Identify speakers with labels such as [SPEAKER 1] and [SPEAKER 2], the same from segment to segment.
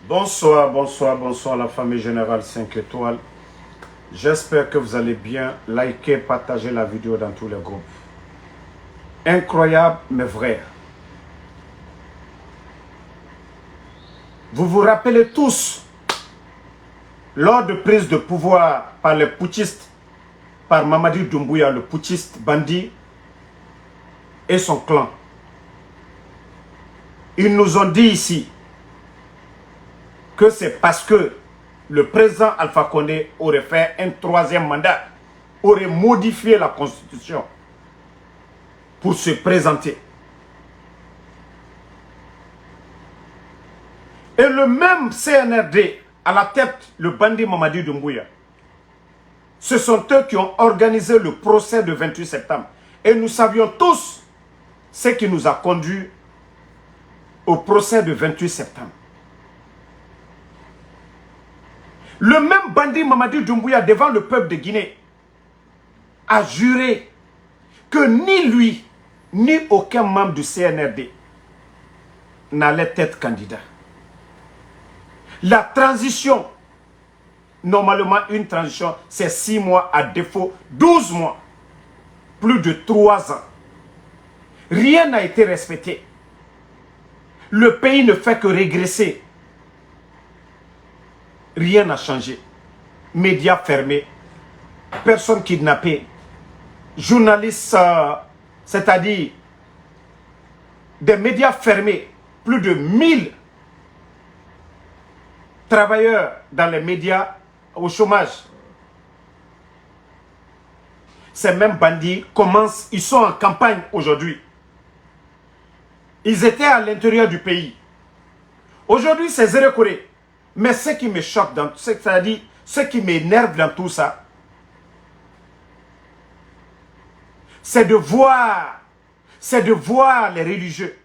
[SPEAKER 1] Bonsoir, bonsoir, bonsoir la famille Générale 5 étoiles. J'espère que vous allez bien. Likez, partagez la vidéo dans tous les groupes. Incroyable mais vrai. Vous vous rappelez tous, lors de prise de pouvoir par les putschistes, par Mamadi Doumbouya, le putschiste bandit et son clan. Ils nous ont dit ici que c'est parce que le président Alpha Condé aurait fait un troisième mandat, aurait modifié la constitution pour se présenter. Et le même CNRD, à la tête, le bandit Mamadi Doumbouya, ce sont eux qui ont organisé le procès de 28 septembre. Et nous savions tous ce qui nous a conduit au procès de 28 septembre. Le même bandit Mamadi Doumbouya, devant le peuple de Guinée, a juré que ni lui, ni aucun membre du CNRD n'allait être candidat. La transition, normalement une transition, c'est 6 mois, à défaut 12 mois. Plus de 3 ans. Rien n'a été respecté. Le pays ne fait que régresser. Rien n'a changé. Médias fermés, personnes kidnappées, journalistes, c'est-à-dire des médias fermés, plus de 1000 travailleurs dans les médias au chômage. Ces mêmes bandits commencent, ils sont en campagne aujourd'hui. Ils étaient à l'intérieur du pays. Aujourd'hui, c'est Zéro Corée. Mais ce qui me choque, c'est-à-dire ce qui m'énerve dans tout ça, c'est de voir les religieux.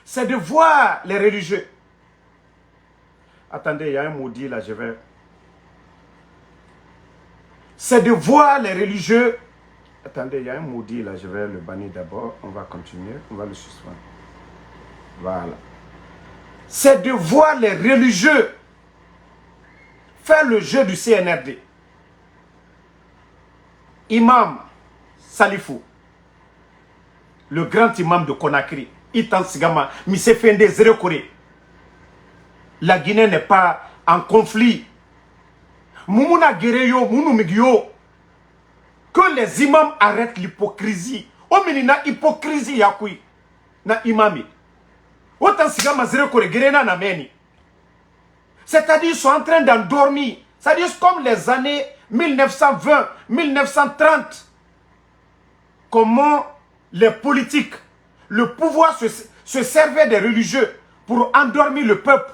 [SPEAKER 1] C'est de voir les religieux. Attendez, il y a un maudit là, je vais... C'est de voir les religieux. Attendez, il y a un maudit là, je vais le bannir d'abord. On va continuer, on va le suspendre. Voilà. C'est de voir les religieux faire le jeu du CNRD. Imam Salifou, le grand imam de Conakry, Itan Sigama, Mise Fende Zéro Corée. La Guinée n'est pas en conflit. Moumouna Guéreyo, Mounou Migyo. Que les imams arrêtent l'hypocrisie. O menina hypocrisie yakui. Na imami. Autant Sigama Zéro Corée, Guérena Nameni. C'est-à-dire, ils sont en train d'endormir. C'est-à-dire, comme les années 1920, 1930. Comment les politiques, le pouvoir se servait des religieux pour endormir le peuple.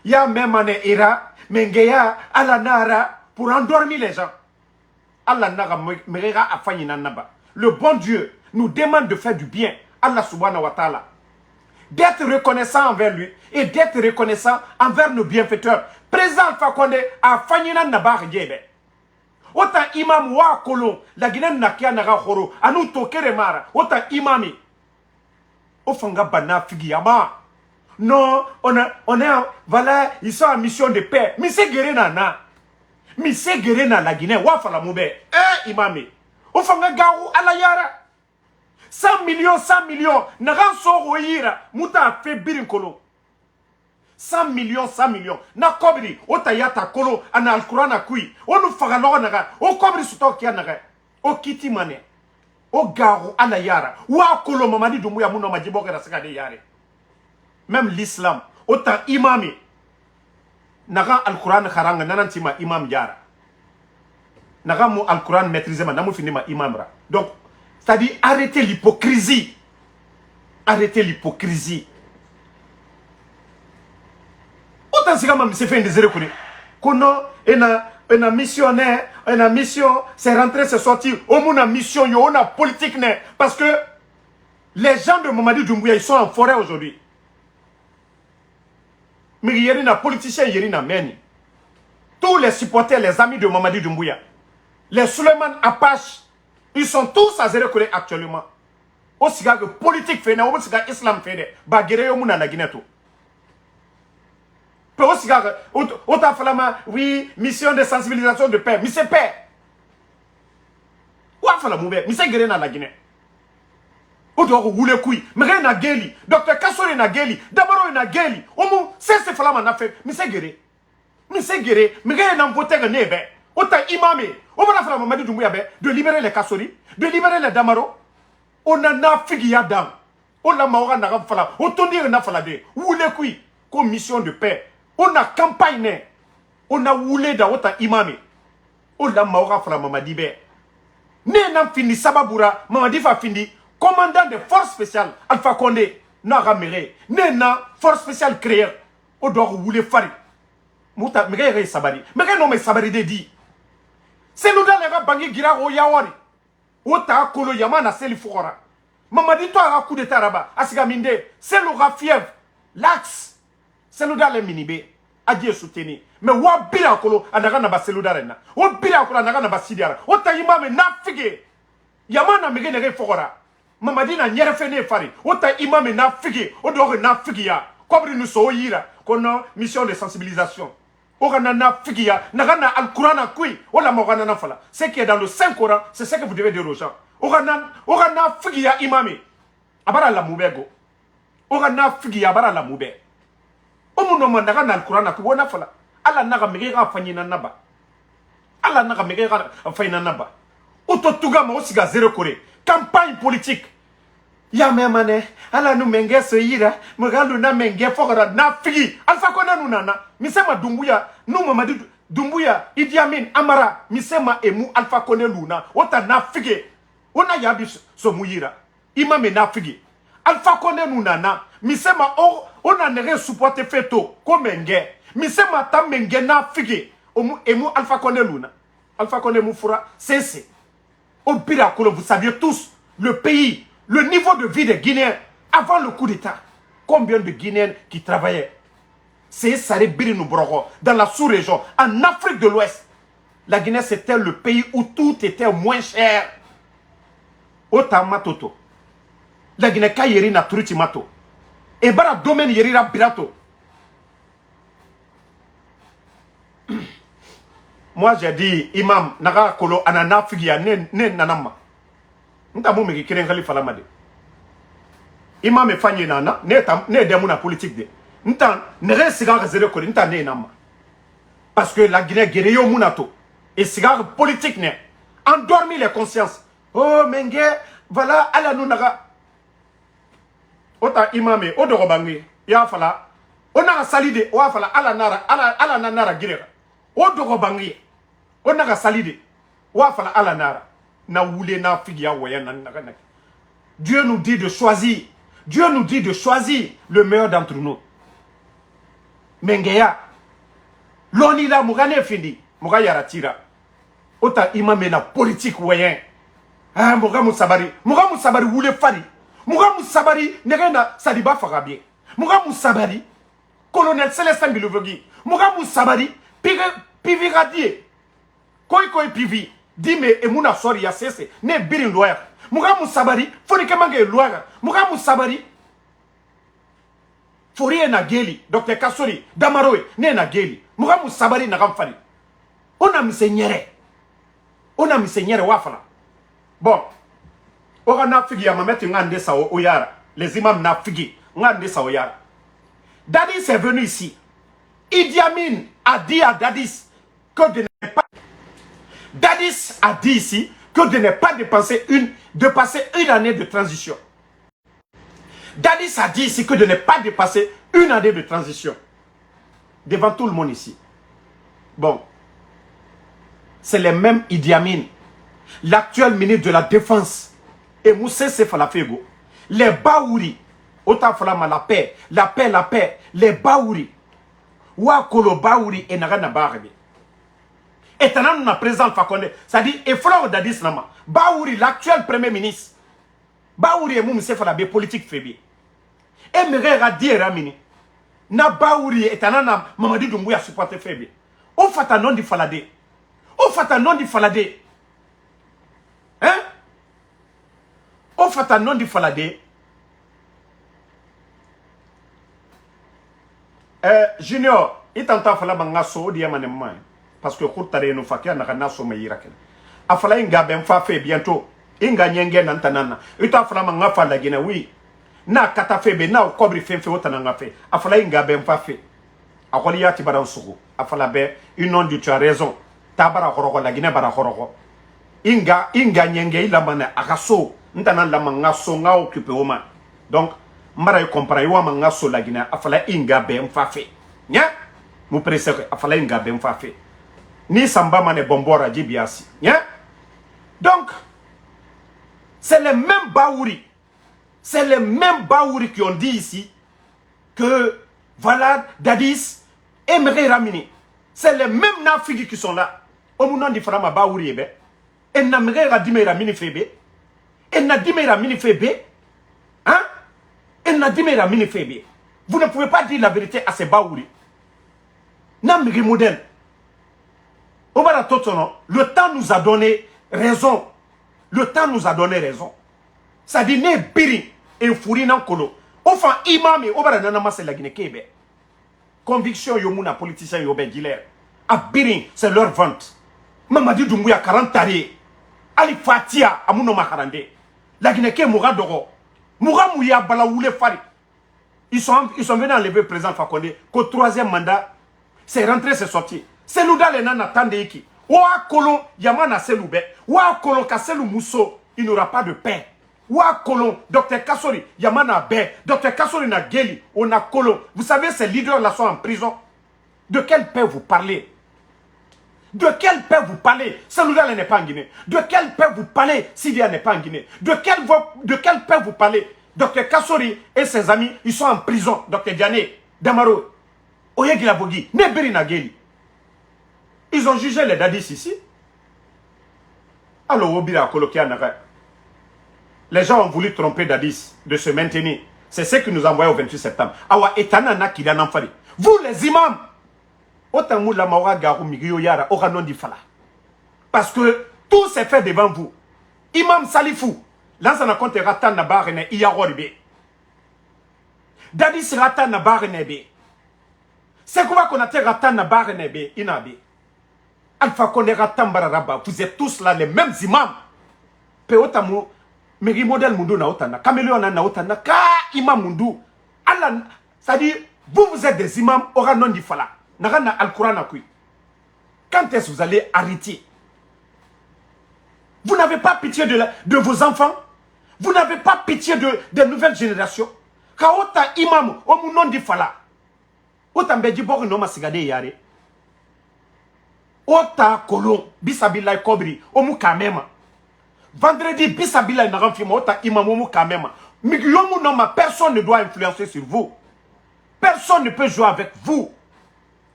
[SPEAKER 1] Il y a même en Ira, Mengeya, Alanara, pour endormir les gens. Le bon Dieu nous demande de faire du bien. Allah subhanahu wa ta'ala. D'être reconnaissant envers lui et d'être reconnaissant envers nos bienfaiteurs. Président Alpha Condé a Fanyina Nabar Yebe. Autant imam wa kolon, la Guinée n'a qu'à naga horo, à nous toquer les maras, autant imami. Au fanga bana figiyama. Non, on est, voilà, ils sont en mission de paix. Mais c'est guéri na. Mais c'est guéri na la Guinée, wa fala moube. Imami. Au fanga gaou à la yara. 100 millions, nagan so yira, muta fait birin kolon. 100 millions. Na kobri, o tayata kolo, ana alkurana kui. O nu faga loga naga, o kobri suto kia naga. O kiti mane. O garo ala yara. Wa kolo Mamadi Doumbouya muno majiboke na saka de yare. Même l'islam, autant imami. Naga alkurana kharanga nanantima imam yara. Naga mu alkurana maîtriser ma namu finima imamra. Donc, c'est-à-dire arrêtez l'hypocrisie. Arrêtez l'hypocrisie. Autant si comme c'est fait des zéro connu. Kono ena missionnaire, ena mission, c'est rentrer, c'est sortir. Au moins une mission, yo on a politique né parce que les gens de Mamadi Doumbouya ils sont en forêt aujourd'hui. Mais il y a des politiciens, il y a des meni. Tous les supporters, les amis de Mamadi Doumbouya, les Suleiman Apache, ils sont tous à zéro connu actuellement. Aussi que politique fait, aussi que islam fait, bah guerre yo muna na Guinée tout. Peu aussi, autant falama, oui, mission de sensibilisation de paix. Mais c'est paix. Ou à fala moube, mais c'est guéri dans la Guinée. Ou doit rouler couille. Mais rien n'a guéri. Docteur Kassori n'a guéri. D'abord, il n'a guéri. Au moins, c'est ce falama n'a fait. Mais c'est guéri. Mais c'est guéri. Mais rien n'a voté que nebe. Autant imamé. On va faire Mamadi Doumbouya de libérer les Kassori, de libérer les Damaro. On en a figi dans. On a maura n'a fala. On tourne n'a fala de. Rouler couille. Comme mission de paix. On a campagne. On a roulé dans autant imamé. On a maura fala Mamadi Bé. Ne n'a fini Sababura. Mamadi fa fini. Commandant des forces spéciales, Alpha Condé, n'a raméré. N'a force spéciale créée. On doit rouler fari. Mouta, mais qu'est-ce sabari? Mais qu'est-ce que sabari de dit? C'est nous dans les gars bangi gira o yawari. Ota kolo yamana seli fukora. Mamadi toi a coup de taraba. Asiga minde. C'est le fièvre. L'axe. C'est nous dans les minibé. Adieu soutenu. Mais wa bila kolo anaga na ba seludarena. O bila kolo anaga na ba sidiara. Ota imame na fige. Yamana mege nege fukora. Mamadi na nyere fene fari. Ota imame na figi. Odo na figi ya. Kobri nous so yira. Kono mission de sensibilisation. Orana na figi ya. Nagana al-Qur'an kui. Ola mogana na fala. Ce qui est dans le Saint-Coran, c'est ce que vous devez dire aux gens. Orana figi ya imame. Abara la moubego. Orana figi ya abara la moube. Omuno mandaga na al-Qur'an kui. Wona fala. Ala naga megera fanyina naba. Ala naga megera fanyina naba. Oto tuga ma osiga zéro kore. Campagne politique. Ya memane, ala nu menge so yira, mugalu na menge fogara na figi. Alpha Condé nu nana, misema Doumbouya, nu Mamadi Doumbouya, Idi Amin Amara, misema emu Alpha Condé luna, ota na figi. Ona yabi so muyira. Imame na figi. Alpha Condé nu nana, misema ona nere supporte feto ko menge. Misema ta menge na figi. Emu Alpha Condé luna. Alpha Condé mufura, c'est au pire, vous saviez tous, le pays, le niveau de vie des Guinéens, avant le coup d'État, combien de Guinéens qui travaillaient? C'est Saré Birinou Broro, dans la sous-région, en Afrique de l'Ouest. La Guinée, c'était le pays où tout était moins cher. Autant matoto. La Guinée, Kayeri na Turuti mato. Et bara domaine yerira birato. Moi, j'ai dit, imam, naga kolo anana figia ne nanama. Nta mo meki kiren khalifa lamade. Imam e fanye nana, ne demu na politique de. Nta nere sigar zero kolo, nta ne nama. Parce que la Guinée guerre munato. Et sigar politique ne. Endormi les consciences. Oh, menge, voilà, ala nou naga. Ota imame, odoro bangi, ya fala. Ona salide, wa fala, ala nara girera. Odoro bangi. On a salide. Wafala ala nara. Na wule na figia waya na naka. Dieu nous dit de choisir. Dieu nous dit de choisir le meilleur d'entre nous. Mengeya. Loni la mugane findi. Muga yaratira. Ota imame na politique waya. Ah, muga musabari. Muga musabari wule fari. Muga musabari negena sadiba farabie. Muga musabari. Colonel Célestin Bilouvegui. Muga musabari. Piviradier. Koi pivi. Dime emuna sori ya sese. Ne birin loya. Muga musabari. Foni kemange loya. Muga musabari. Fori na geli. Dr. Kassori. Damaroe. Ne na geli. Muga musabari na gamfari. On a misenyere. On a misenyere wafala. Bon. Ora na figi ya mameti ngande sa oyara. Les imams na figi. Ngande sa oyara. Dadis est venu ici. Idi Amin a dit à Dadis que de ne pas... Dadis a dit ici que de ne pas passer une année de transition. Dadis a dit ici que de ne pas dépasser une année de transition. Devant tout le monde ici. Bon. C'est les mêmes Idi Amin. L'actuel ministre de la Défense. Et Moussé Sefalafego. Les Baouri. Autant falama la paix. La paix, la paix. Les Baouri. Wakolo Baouri et Nagana Barbe. Et t'en as président Alpha Condé. C'est-à-dire, et Flore Dadis Nama. Baouri, l'actuel premier ministre. Baouri et Moussé Falabé, politique faible. Et Merera Dieramini. Na Baouri et t'en as Mamadi Doumbouya supporté faible. On fait un nom de Faladé. On fait un nom de Faladé. Hein? On fait un nom de Faladé. Junior, itanta fala banga so dia mané man parce que khurtare no fakia na kana so mayira ken afala inga ben fa fe bientôt inga nyenge nantanana ita fala manga fa la gina oui na kata fe be na kobri fe otana nga fe afala inga ben fa fe akoli yati baran sugu afala be une dit tu as raison tabara khorogo la gina bara khorogo inga nyenge ila mana akaso ntana la manga so nga occupé oma donc mbara y compare wa manga so la gina afala inga ben fa fe nya mu presse afala inga ben fa fe ni samba mané bombora jibiasi nya donc c'est les mêmes baouri. C'est les mêmes baouri qui ont dit ici que voilà Dadis aimerait Ramini. C'est les mêmes nafigi qui sont là. Au moment de faire ma baouri ebe, et n'aimerait Radime Ramini febe, et n'adime Ramini febe, hein? Et n'adime Ramini febe. Vous ne pouvez pas dire la vérité à ces baouri. N'aimerait modèle. Au bas de tout le temps nous a donné raison. Le temps nous a donné raison. Ça dit, ne biri et fouri nan kolo. Enfin, imam et obara nanama c'est la Guinée Kébé. Conviction yomuna politicien yoben giler. A biri, c'est leur vente. Mamadi Doumbouya 40 taré. Ali Fatia amuno makarande. La Guinée Kébé moura doro. Moura mouya balaoule fari. Ils sont venus enlever le président Fakonde qu'au 3e mandat, c'est rentré, c'est sorti. C'est nous dans les nanas tandéiki. Wa kolon yamana seloube. Wa kolon kaselu muso, il n'aura pas de paix. Wa kolon Dr Kassori yamana be. Dr Kassori na geli, on a kolon. Vous savez ces leaders là sont en prison. De quelle paix vous parlez? De quelle paix vous parlez? Celui-là n'est pas en Guinée. De quelle paix vous parlez? Sylvia n'est pas en Guinée. De quelle paix vous parlez? Dr Kassori et ses amis, ils sont en prison. Dr Diane, Damaro, Oyegilavogi, Neberi na geli. Ils ont jugé les dadis ici. Alors, Obira Kolokia Naga. Les gens ont voulu tromper Dadis de se maintenir. C'est ce qui nous a envoyé au 28 septembre. Awa etanana kidana fari. Vous les imams. Autant mou la maura garou migiyo yara ora non di fala. Parce que tout s'est fait devant vous. Imam Salifou. Lansana konte ratan na barene iyaroribe. Dadis ratan na barene be. C'est quoi qu'on a été ratan na barene be inabe. Alpha Konera Tambararaba, vous êtes tous là les mêmes imams. Peotamu, Meri modèle Mundu na otana, Caméléon na otana, Ka imam Mundu. Allah, c'est-à-dire, vous êtes des imams, ora non di fala. Narana al-Quran akui. Quand est-ce que vous allez arrêter? Vous n'avez pas pitié de vos enfants? Vous n'avez pas pitié des nouvelles générations? Kaota imam, omu non di fala. Otambeji bori no masigade yare. Ota kolon bisabila kobri omu kamema vendredi bisabila na renfima ota imam omu kamema migiyomu noma personne ne doit influencer sur vous, personne ne peut jouer avec vous.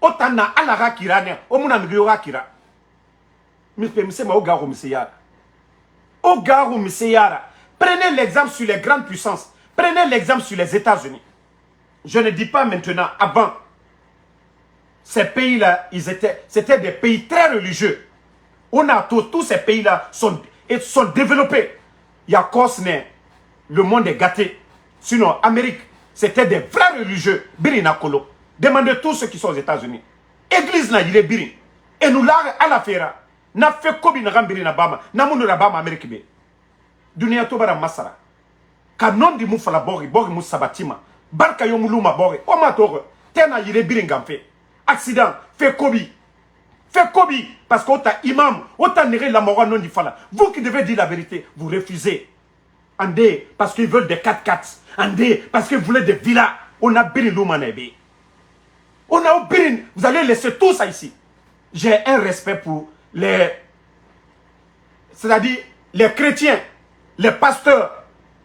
[SPEAKER 1] Ota na alara kirane omu na migiyora kira misema ogaru miseyara prenez l'exemple sur les grandes puissances, prenez l'exemple sur les États-Unis. Je ne dis pas maintenant, avant. Ces pays-là, c'était des pays très religieux. On a tous ces pays-là sont développés. Il y a Cosne, le monde est gâté. Sinon, Amérique, c'était des vrais religieux. Birina Kolo. Demandez tous ceux qui sont aux États-Unis. Église na yile birin. Et nous là, à la fera. Na fait kobi na gambirina bama. Na munu na bama Amérique be. Dunia tobara masara. Kanon di mufala bori musabatima. Barka yomuluma bori. Oma tore. Tena yile birin gamfe. Accident, fait Kobi. Fait Kobi. Parce que t'as imam, autant néré la mort non du fala. Vous qui devez dire la vérité, vous refusez. Andé, parce qu'ils veulent des 4x4. Andé, parce qu'ils voulaient des villas. On a birin l'oumanébé. On a birin. Vous allez laisser tout ça ici. J'ai un respect pour les... C'est-à-dire, les chrétiens, les pasteurs.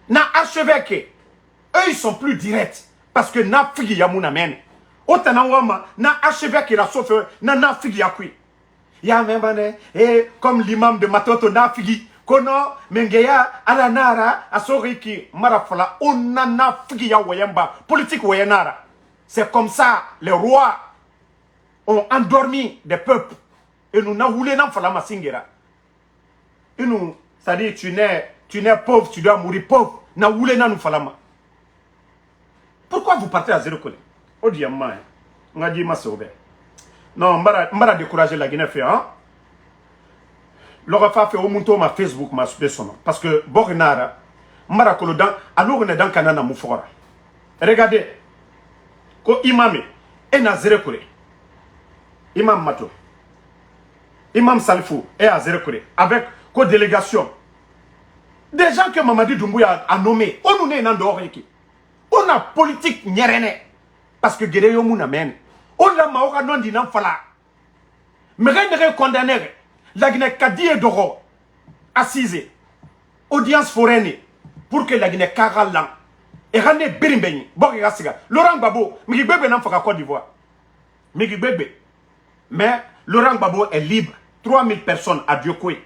[SPEAKER 1] Na archevêque. Eux, ils sont plus directs. Parce que na figi yamouna mène. Otana wama na archevêque qui la sauve na figi yakui. Ya membane et comme l'imam de Matoto na figi kono mengeya ala nara asoriki marafala onna na figi ya wayamba politique wayanara. C'est comme ça les rois ont endormi des peuples et nous na roulé nan fala masingera. Et nous, c'est-à-dire tu nais pauvre, tu dois mourir pauvre. Na roulé nan nous falama. Pourquoi vous partez à zéro collègue? Odiamma, on a dit ma sauvé. Non, on va décourager la Guinée. Hein? L'on fait au monto ma Facebook, ma son. Parce que Borinara, Mara Kolodan, alors on est dans Kanana Moufora. Regardez, ko imam et na zéro kure. Imam Mato. Imam Salifou est à zéro kure. Avec ko délégation. Des gens que Mamadi Doumbouya a nommé. On nous est dans dehors. On a politique nyerene. Parce que Guéréo Mouna men. On a maoka non dinan fala. Mais rien ne condamné. La Guinée Kadi et Doro. Assise. Audience foraine. Pour que la Guinée Karalan. Et Rane Berimbeni. Laurent Gbagbo. Migibebe n'a pas Côte d'Ivoire. Migibebe. Mais Laurent Gbagbo est libre. 3000 personnes à Diokoué.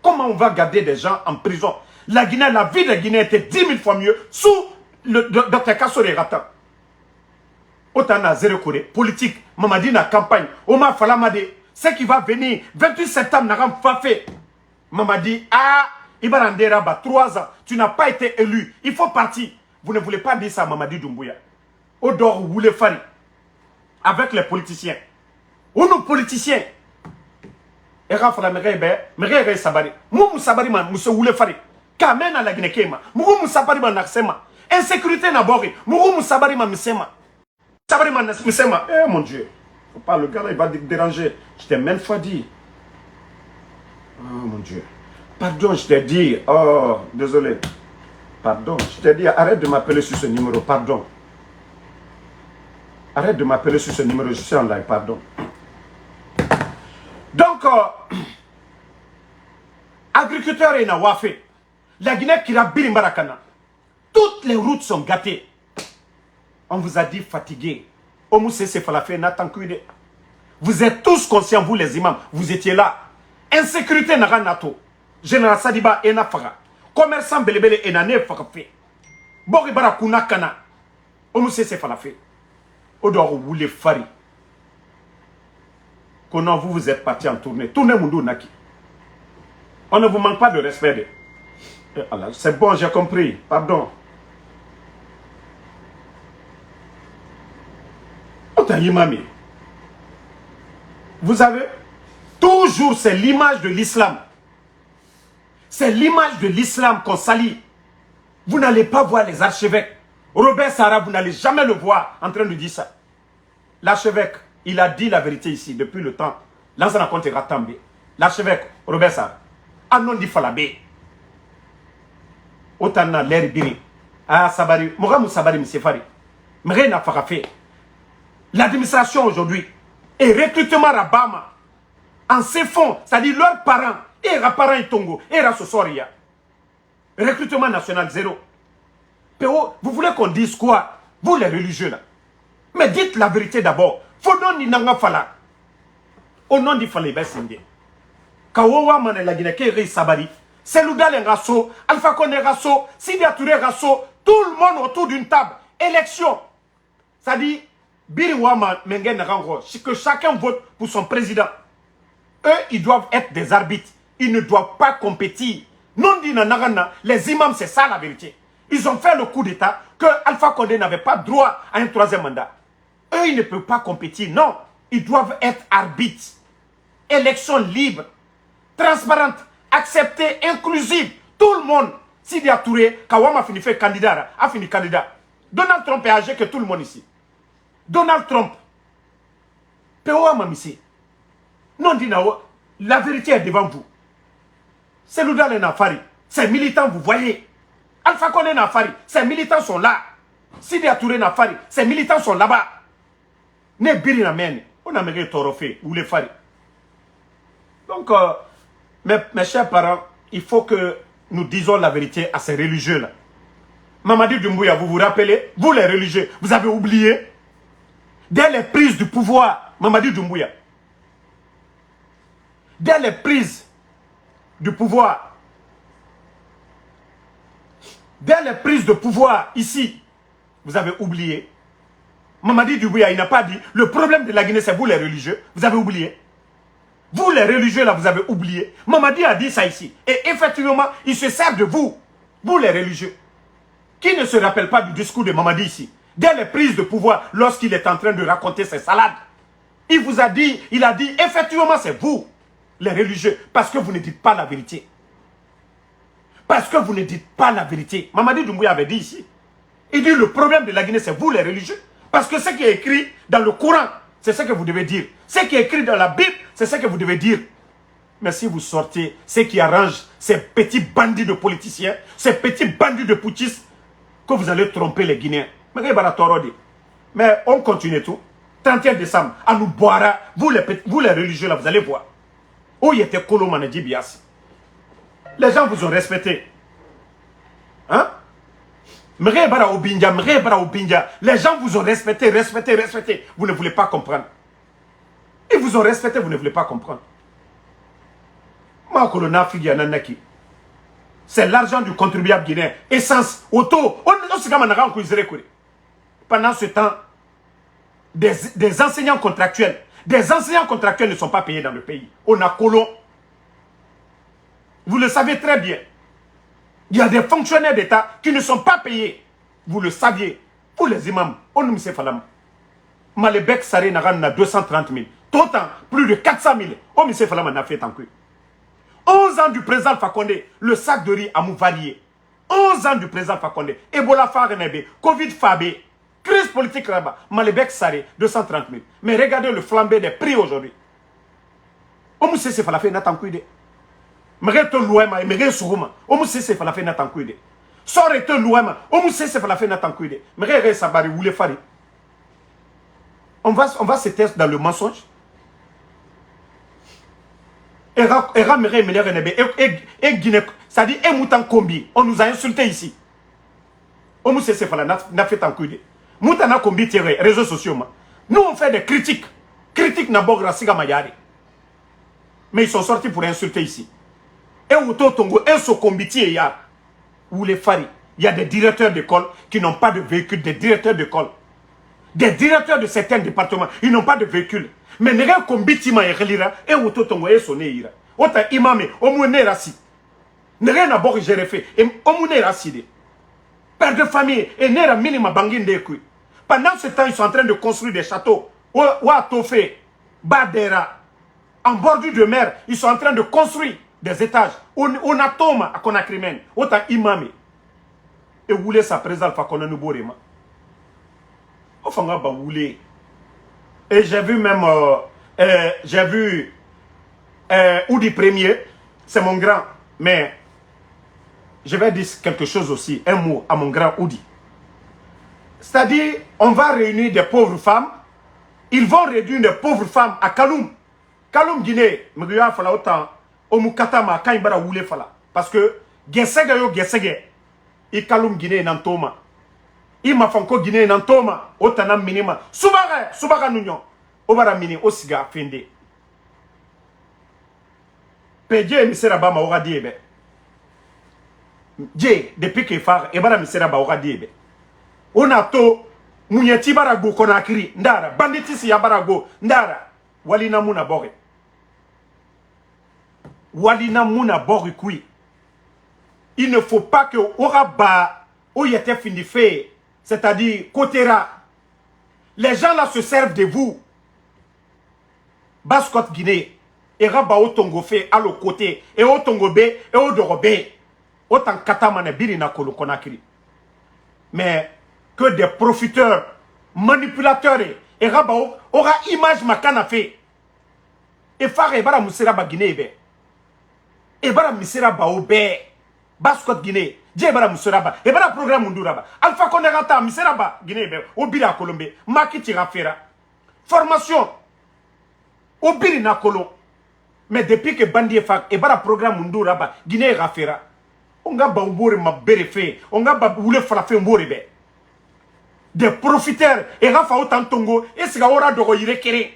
[SPEAKER 1] Comment on va garder des gens en prison? La Guinée, la vie de la Guinée était 10 000 fois mieux sous le Dr Kassori Rata. Autant à zéro Corée, politique, Mamadi na campagne, Omar Falamade, c'est qui va venir, 28 septembre, n'a pas fait. Mamadi, ah, Ibarande Rabat, 3 ans, tu n'as pas été élu, il faut partir. Vous ne voulez pas dire ça, Mamadi Doumbouya. Odor, vous voulez faire avec les politiciens. Ou nos politiciens. Et Rafa Méré Sabari. Moumou Sabari man, Mousse Oule Fari. Kamen à la Guinée Kema. Moumou Sabari man Naksema. Insécurité n'a bori. Moumou Sabari man Missema. Sabari man Missema. Eh mon Dieu. Faut pas, le gars là, il va déranger. Je t'ai même fois dit. Oh mon Dieu. Pardon, je t'ai dit. Oh, désolé. Pardon. Je t'ai dit, arrête de m'appeler sur ce numéro. Pardon. Arrête de m'appeler sur ce numéro. Je suis en live. Pardon. Donc, agriculteurs et Nawafé, la Guinée qui a Birimbarakana, toutes les routes sont gâtées. On vous a dit fatigué. Vous êtes tous conscients, vous les imams, vous étiez là. Insécurité n'a nato. Général Sadiba et Nafara. Commerçant Belebele et Nane Fakafé. Boribara Kunakana. Omousse Falafé. Odor ou les Fari. Comment vous êtes parti en tournée. Tournez Moundou Naki. On ne vous manque pas de respect. C'est bon, j'ai compris. Pardon. Vous savez, toujours c'est l'image de l'islam. C'est l'image de l'islam qu'on salit. Vous n'allez pas voir les archevêques. Robert Sarah, vous n'allez jamais le voir en train de dire ça. L'archevêque, il a dit la vérité ici depuis le temps. L'ancien compte est rattambé. L'archevêque, Robert Sarah, Anon di Falabé. Otana l'air biri. Ah, Sabari, Moramou Sabari, M. Fari. Mais rien n'a pas fait. L'administration aujourd'hui et recrutement à Bama en ces fonds, c'est-à-dire leurs parents, et leurs parents Tongo, et Rassosoria. Recrutement national zéro. Péo, vous voulez qu'on dise quoi? Vous les religieux là. Mais dites la vérité d'abord. Fodon ni nanga fala. Au nom du Falé Bessindé. Kawowa mane la Guinée Kéré Sabari. Selouda Lengasso, Alpha Kone Rasso, Sidia Touré Rasso, tout le monde autour d'une table. Élection. C'est-à-dire, Biriwama Mengen Rango, que chacun vote pour son président. Eux, ils doivent être des arbitres. Ils ne doivent pas compétir. Non dit Nagana, les imams, c'est ça la vérité. Ils ont fait le coup d'État que Alpha Condé n'avait pas droit à un troisième mandat. Eux, ils ne peuvent pas compétir. Non, ils doivent être arbitres. Élection libre, transparente, acceptée, inclusive. Tout le monde. Sidia Touré, Kawama a fini fait candidat, a fini candidat. Donald Trump est âgé que tout le monde ici. Donald Trump. Péoua Mamissé. Non, Dinao, la vérité est devant vous. C'est Loudal et Nafari. Ces militants, vous voyez. Alpha Condé Nafari. Ces militants sont là. Sidia Touré Nafari. Ces militants sont là-bas. Ne biri na mène. On a mérité Torofé ou les Fari. Donc, mes chers parents, il faut que nous disons la vérité à ces religieux-là. Mamadi Doumbouya, vous vous rappelez? Vous les religieux, vous avez oublié? Dès les prises du pouvoir, Mamadi Doumbouya. Dès les prises du pouvoir. Dès les prises de pouvoir ici, vous avez oublié. Mamadi Doumbouya, il n'a pas dit, le problème de la Guinée, c'est vous les religieux. Vous avez oublié. Vous les religieux, là, vous avez oublié. Mamadi a dit ça ici. Et effectivement, il se sert de vous. Vous les religieux. Qui ne se rappelle pas du discours de Mamadi ici? dès les prises de pouvoir, lorsqu'il est en train de raconter ses salades. Il vous a dit, effectivement, c'est vous, les religieux, parce que vous ne dites pas la vérité. Parce que vous ne dites pas la vérité. Mamadi Doumbouya avait dit ici. Il dit, le problème de la Guinée, c'est vous, les religieux. Parce que ce qui est écrit dans le Coran, c'est ce que vous devez dire. Ce qui est écrit dans la Bible, c'est ce que vous devez dire. Mais si vous sortez, ce qui arrange ces petits bandits de politiciens, ces petits bandits de putschistes, que vous allez tromper les Guinéens. Mais on continue tout. 31 décembre, à nous boire. Vous les religieux, là, vous allez voir. Où il était Kolo Manadji Bias. Les gens vous ont respecté. Hein? Les gens vous ont respecté. Vous ne voulez pas comprendre. Ils vous ont respecté, vous ne voulez pas comprendre. C'est l'argent du contribuable guinéen. Essence, auto. Pendant ce temps, des enseignants contractuels. Des enseignants contractuels ne sont pas payés dans le pays. On a colon. Vous le savez très bien. Il y a des fonctionnaires d'État qui ne sont pas payés. Vous le saviez. Pour les imams, on nous sait falam. Malebek Saré n'a 230 000. Total, plus de 400 000. On nous sait falam n'a fait en cul. 11 ans du président Fakonde, le sac de riz a varié. 11 ans du président Fakonde. Ebola Farenebe, Covid Fabé, crise politique là-bas. Malebek Saré, 230 000. Mais regardez le flambé des prix aujourd'hui. On nous sait falam fait n'a en cul. Mérite l'ouema et mérite souruma. On nous sait falam fait n'a en cul. Sorte l'ouema. On nous sait falam fait n'a en cul. Mérite sabari ou les fari. On va se tester dans le mensonge. C'est-à-dire, on nous a insultés ici. On nous sait n'a fait en couille. Moutana Kombi tiré, réseaux sociaux. Nous, on fait des critiques. Critiques n'abord Rassiga Mayari. Mais ils sont sortis pour insulter ici. Et Outo Tongo, et ce Kombi ya ou les Fari. Il y a des directeurs d'école qui n'ont pas de véhicule, des directeurs d'école. Des directeurs de certains départements, ils n'ont pas de véhicule. Mais ne rien comme bitima et relira et auto tongo et sonné ira. Ota imame, omune rasi. Ne rien d'abord j'ai fait. Et omune rasi. Père de famille, et nera minima bangin de kui. Pendant ce temps, ils sont en train de construire des châteaux. Oua Tofé, Badera. En bordure de mer, ils sont en train de construire des étages. On a Toma à Conakrimen. Ota imame. Et vous voulez sa présence, Fakona Nuborema. Et j'ai vu même, Oudi Premier, c'est mon grand, mais je vais dire quelque chose aussi, un mot à mon grand Oudi. C'est-à-dire, on va réunir des pauvres femmes, ils vont réduire des pauvres femmes à Kaloum. Kaloum Guinée, Mguya Fala autant, Omukatama, Kaibara Woulé Fala. Parce que, Gesege yo Gesege, et Kaloum Guinée Nantoma. Il m'a fait encore Guinée Nantoma, Otanam Minima, Soubara Nunion, Obara Mini, Osiga Fende. Pédié, Misera ma aura dit, Dje, depuis qu'il fait, Ebara Misera aura dit, on a to, Mouniati Barago, Konakri, Ndara, Banditis Yabarago, Ndara, Walina Mouna Bore. Walina Mouna Bore, kui. Il ne faut pas que Oraba, Oyete fini fait. C'est-à-dire, Kotera, les gens là se servent de vous. Baskot Guinée, et Raba au Tongo fait à l'autre côté, et au Tongo B, et au Dorobe, autant Katamane Birina Kolo Konakri. Mais que des profiteurs, manipulateurs, et Raba aura image Makana fait. Et Fare et Bara Moussera Guinée, et Bara Moussera Baobe, Baskot Guinée. Djebara Mousseraba, et bara programme Munduraba. Alpha Konerata, Miseraba, Guinée, Obira Colombie, Makiti Rafera. Formation, Obirina Kolo. Mais depuis que Bandi Fak, et bara programme Munduraba, Guinée Rafera. On a Baoubore ma béréfé, on a Baboule Falafé Mborebe. Des profiteurs, et Rafa Otantongo, et Sigaora Doro Irekere.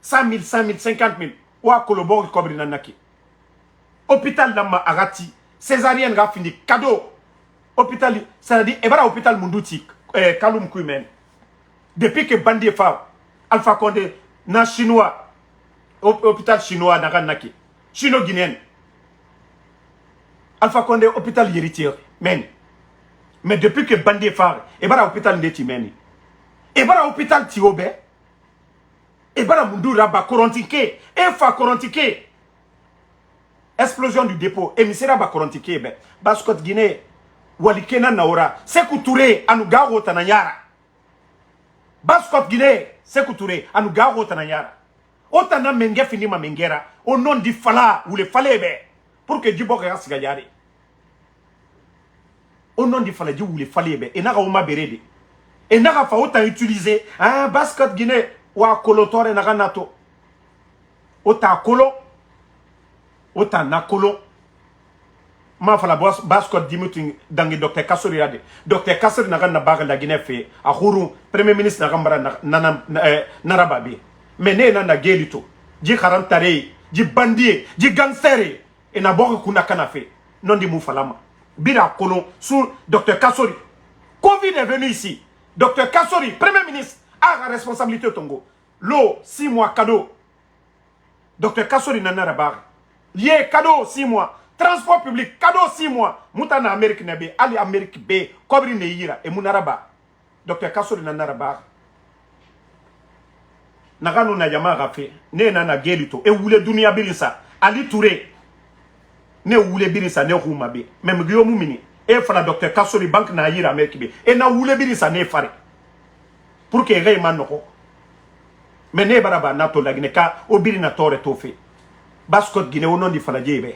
[SPEAKER 1] 100 000, 100 000, 50 000. Ouah Kolobor Kobrinanaki. Hôpital Lama Arati. Césarienne a fini. Cadeau. Hôpital, c'est-à-dire, et voilà hôpital Mundouti, Kaloum Koumen. Depuis que Bandi Fa, Alpha Condé, na chinois, hôpital chinois, Naranaki, chino-guinéen. Alpha Condé, hôpital héritier, men. Mais depuis que Bandi Fa, et voilà hôpital Ndeti, men. Et bara hôpital Tiobe. Et bara Mundura ba Korontike. Et fa Korontike. Explosion du dépôt. Et misera ba Korontike be. Baskot Guinée. Walikena Naora. Sekou Touré. Anugaro Tananyara. Baskot Guinée. Sekou Touré. Anugaro Tananyara. Otana menge fini ma mengera. Au nom du fala. Ou le falé be. Pour que Djibo reste gagné. Au nom du fala. Ou le falé be. Et naga oma berede. Et naga fa autant utiliser. Ah, Baskot Guinée. Wa kolotore naga nato. Ota kolo. Ota na kolo. Ma fala Baskot dimuting dangi Dr. Kassori ade. Dr. Kassori naga na baga la Guinée fait. A Khourou. Premier ministre naga mbara narababi. Mais ne na gelito. Ji karantare. Ji bandie. Ji gangster. Et na boga kuna kanafe. Non di moufalama. Bira kolo. Sous Dr. Kassori. Covid est venu ici. Dr. Kassori, Premier ministre, a la responsabilité au Tongo. L'eau, 6 mois, cadeau. Dr. Kassori n'a pas barre. Lié, cadeau, 6 mois. Transport public, cadeau, 6 mois. Moutana Amérique Nebe, Ali Amérique B, Kobri Neira, et Mounaraba. Dr. Kassori n'a pas barre. Nagano na yama rafe, ne na gelito, et oule dunia birisa, Ali Touré, ne oule birisa, ne roumabe, même Guillaume Moumini. Et fala Dr. Kassori banque na yira Amérique. Et na wule biri sa ne fare. Pour que rey man noko. Mais ne baraba na to la Guinée ka obiri na tore to fe. Baskot Guinée au nom du fala djebe.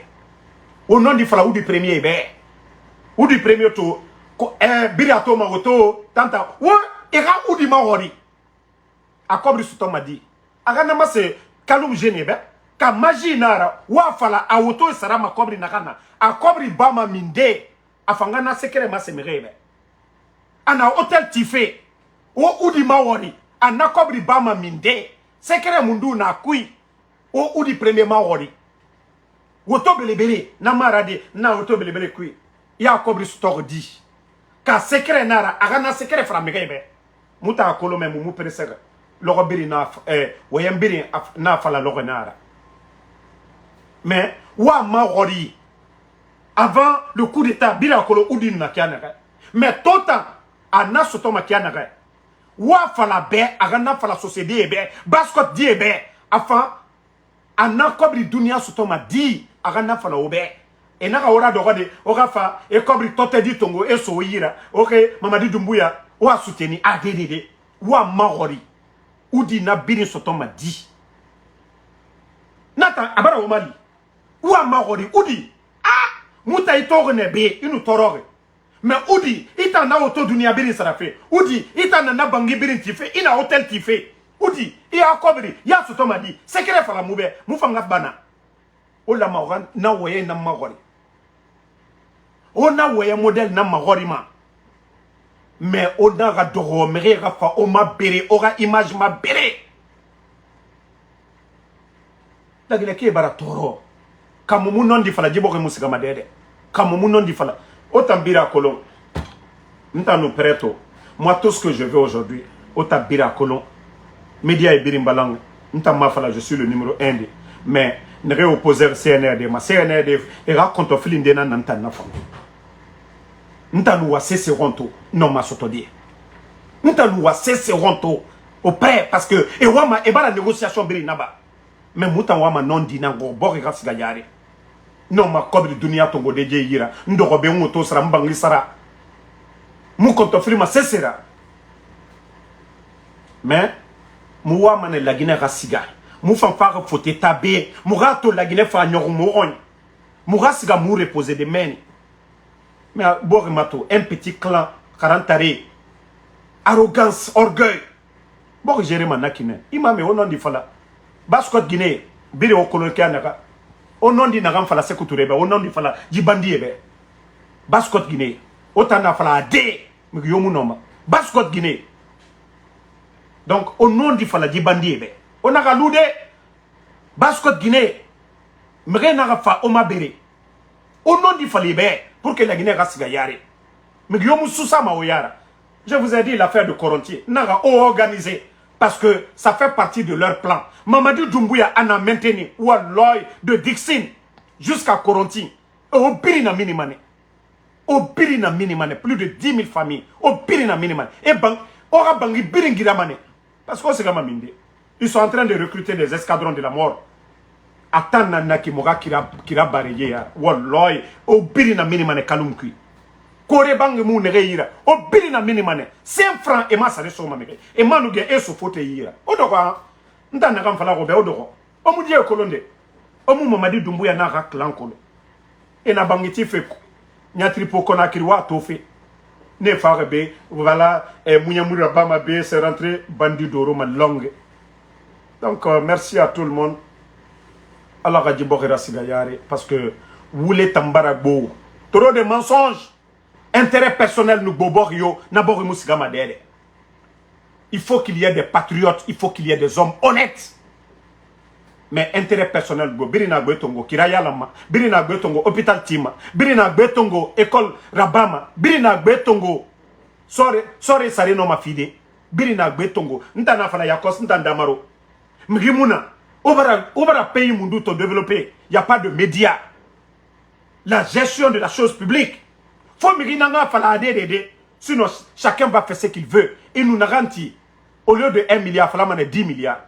[SPEAKER 1] Au nom du fala ou du premier be. Ou du premier to biri ato ma woto tanta ou ira ou di mawori. A kobri suto ma di. Aga na ma se kalum genebe ka magie nara wa fala a woto sara ma kobri nakana. A kobri bama minde. Afangana sekere ma semerebe. Ana hotel Tifé. O udi mawori. Ana kobri bama minde. Sekere mundu na kui. O udi premier mawori. Woto belebele. Na marade. Na woto belebele kui. Ya kobri stok di. Ka sekere nara. Agana sekere framegebe. Muta akolo me mumu peresere. Logo biri na wayambiri na fala logo nara. Mais wa mawori. Avant le coup d'état, bila kolo udin na kianaga. Mais tout temps, ana soto ma kianaga. Wa fala be, agana fala société be, baskot di be, afin ana kobri dunia soto ma di, agana fala obe. Et na ora dogade, ora fa e kobri tote di tongo e so yira. OK, Mamadi Doumbouya, wa souteni adede, wa mahori. Udi na bini soto ma di. Nata abara o Mali. Wa mahori udi. Mouta itore nebe, inu torore. Mais Oudi, ita na auto dunia birin sarafe. Oudi, ita na bangi birin tife, ina hotel tife. Oudi, iya kobri, ya sutoma di. Sekere fala moube, moufanga bana. Ola maoran, na woye na magori. Ona woye model na magori ma. Mais ona ga doro, mere ga fa oma bere, ora image ma bere. Dagile ke bara toro. Kamumu non di fala jibo ke musika madede. Kamumu non di fala. Autant bira colon. Nta nous prêto. Moi tout ce que je veux aujourd'hui, autant bira colon. Média et birimbalang. Nta ma fala je suis le numéro 1 de. Mais ne ré opposer CNRD ma CNRD et raconte filin de nan nta nafa. Nta nous cesse ronto non ma sotodie. Nta nous cesse ronto au prêt parce que et wama e ba la négociation biri naba. Mais moutan wama non di nango bori rasiga yare. Non ma kobri dunia tongo de yira. Ndoko be ngoto sara mbangi sara. Mu konto filima sesera. Mais mu wama ne la Guinée rasiga. Mu fanfare fote tabe. Mu rato la Guinée fa nyoru moron. Mu rasiga mu reposer de meni. Mais bori mato un petit clan 40 arrêts. Arrogance, orgueil. Bori gérer manakine. Imame onon di fala. Baskot Guinée, biri o kolokia naga. O non di nagam fala Sékou Touré be, o non di fala Djibandi be. Baskot Guinée, o tana fala ade, mi yomu noma. Baskot Guinée. Donc o non di fala Djibandi be. O naga lude Baskot Guinée. Mre naga fa o mabere. O non di fala be pour que la Guinée reste gayare. Mi yomu susa ma oyara. Je vous ai dit l'affaire de Korontier. Naga o organisé. Parce que ça fait partie de leur plan. Mamadi Doumbouya en a maintenu Walloy de Dixine jusqu'à Koronti. Au Birina Minimane. Au Birina Minimane. Plus de 10 000 familles. Au Birina Minimane. Et ben, Ora bangi biringira mane. Parce que c'est comme minde. Ils sont en train de recruter des escadrons de la mort. Attends nana ki moga kira bareye ya. Wallahi o birina minimane kalumki. Kore bangi mu nege yira. O birina minimane 5 francs et ma sare so mameke. Et manuge e so fote yira. Odoko ndana kam fala ko be odoko. O mu die kolonde. O mu Mamadi Doumbouya na ka clan kolo. Et na bangiti fe nyatri po kona kirwa tofe. Ne fare be voilà Mouniamoura Bama be c'est rentré bandit d'oro ma longue. Donc merci à tout le monde. Allah a dit parce que vous voulez tambara beau. Trop de mensonges. Intérêt personnel nous bobor yo na bori musigama dede. Il faut qu'il y ait des patriotes, il faut qu'il y ait des hommes honnêtes. Mais intérêt personnel go birina gbetongo kiraya lama, birina gbetongo hôpital Tima, birina gbetongo école Rabama, birina gbetongo sore sare no mafide, birina gbetongo ntana fana yakos ntandamaro. Mgimuna obara pays mundu to développer, il y a pas de médias. La gestion de la chose publique. Faut migrinanga fala adede, sinon chacun va faire ce qu'il veut. Et nous garantit au lieu de 1 milliard fala mané 10 milliards.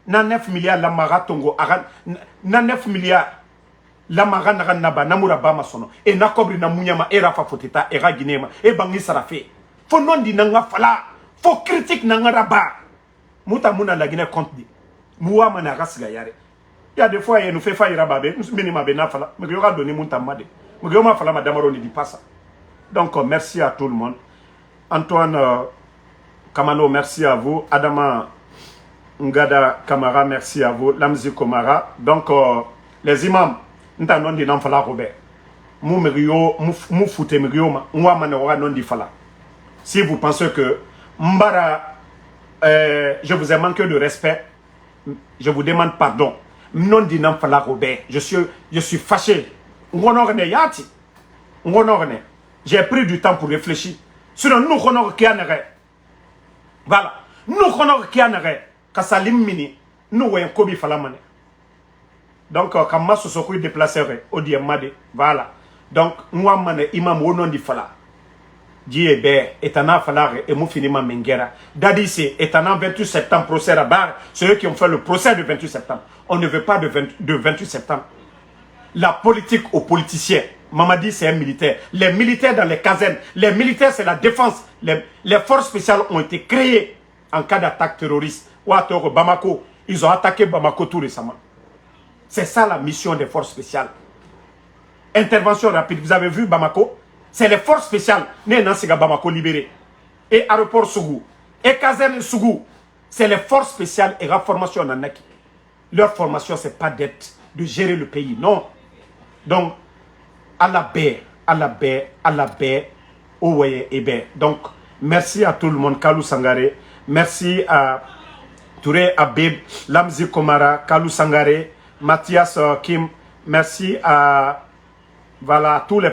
[SPEAKER 1] Na 9 milliards la maratongo na 9 milliards la marana naba namura bama sono et na kobri na munyama era fa foteta era ginema e bangi sarafe fo non di nanga fala fo critique nanga raba muta muna la Guinée compte di muwa mana rasga yare il y a des fois il nous fait faillir rababe minima be na fala me yo ga doni munta made me yo ma fala madame Roni di passa. Donc merci à tout le monde. Antoine Kamano, merci à vous. Adama Ngada Kamara, merci à vous. Lamzi Komara. Donc, les imams, nous avons dit non fala Robert. Mou foute migrio ma. Mwa manora non di fala. Si vous pensez que Mbara, je vous ai manqué de respect, je vous demande pardon. Non di non fala Robert. Je suis fâché. Ngonorne yati. Ngonorne. J'ai pris du temps pour réfléchir. Sinon, nous connaissons qui en est. Voilà. Nous connaissons qui en est. Kassalim mini, nous voyons Kobi Falamane. Donc, quand ma sosoku déplacerait, au diamade, voilà. Donc, moi, mane imam au nom du Fala. Dieu est un falare et mou finima mengera. Dadi c'est est un 28 septembre procès à barre. Ceux qui ont fait le procès du 28 septembre. On ne veut pas de 28 septembre. La politique aux politiciens. Mamadi c'est un militaire. Les militaires dans les casernes. Les militaires c'est la défense. Les forces spéciales ont été créées en cas d'attaque terroriste. Bamako, ils ont attaqué Bamako tout récemment. C'est ça la mission des forces spéciales. Intervention rapide. Vous avez vu Bamako? C'est les forces spéciales. Bamako libéré. Et aéroport Sougou. Et caserne Sougou. C'est les forces spéciales et la formation en Anaki. Leur formation, c'est pas d'être, de gérer le pays. Non. Donc, à la baie, au et baie. Donc, merci à tout le monde. Kalou Sangare. Merci à Touré Abib, Lamzi Komara, Kalou Sangare, Mathias Kim. Merci à voilà, tous les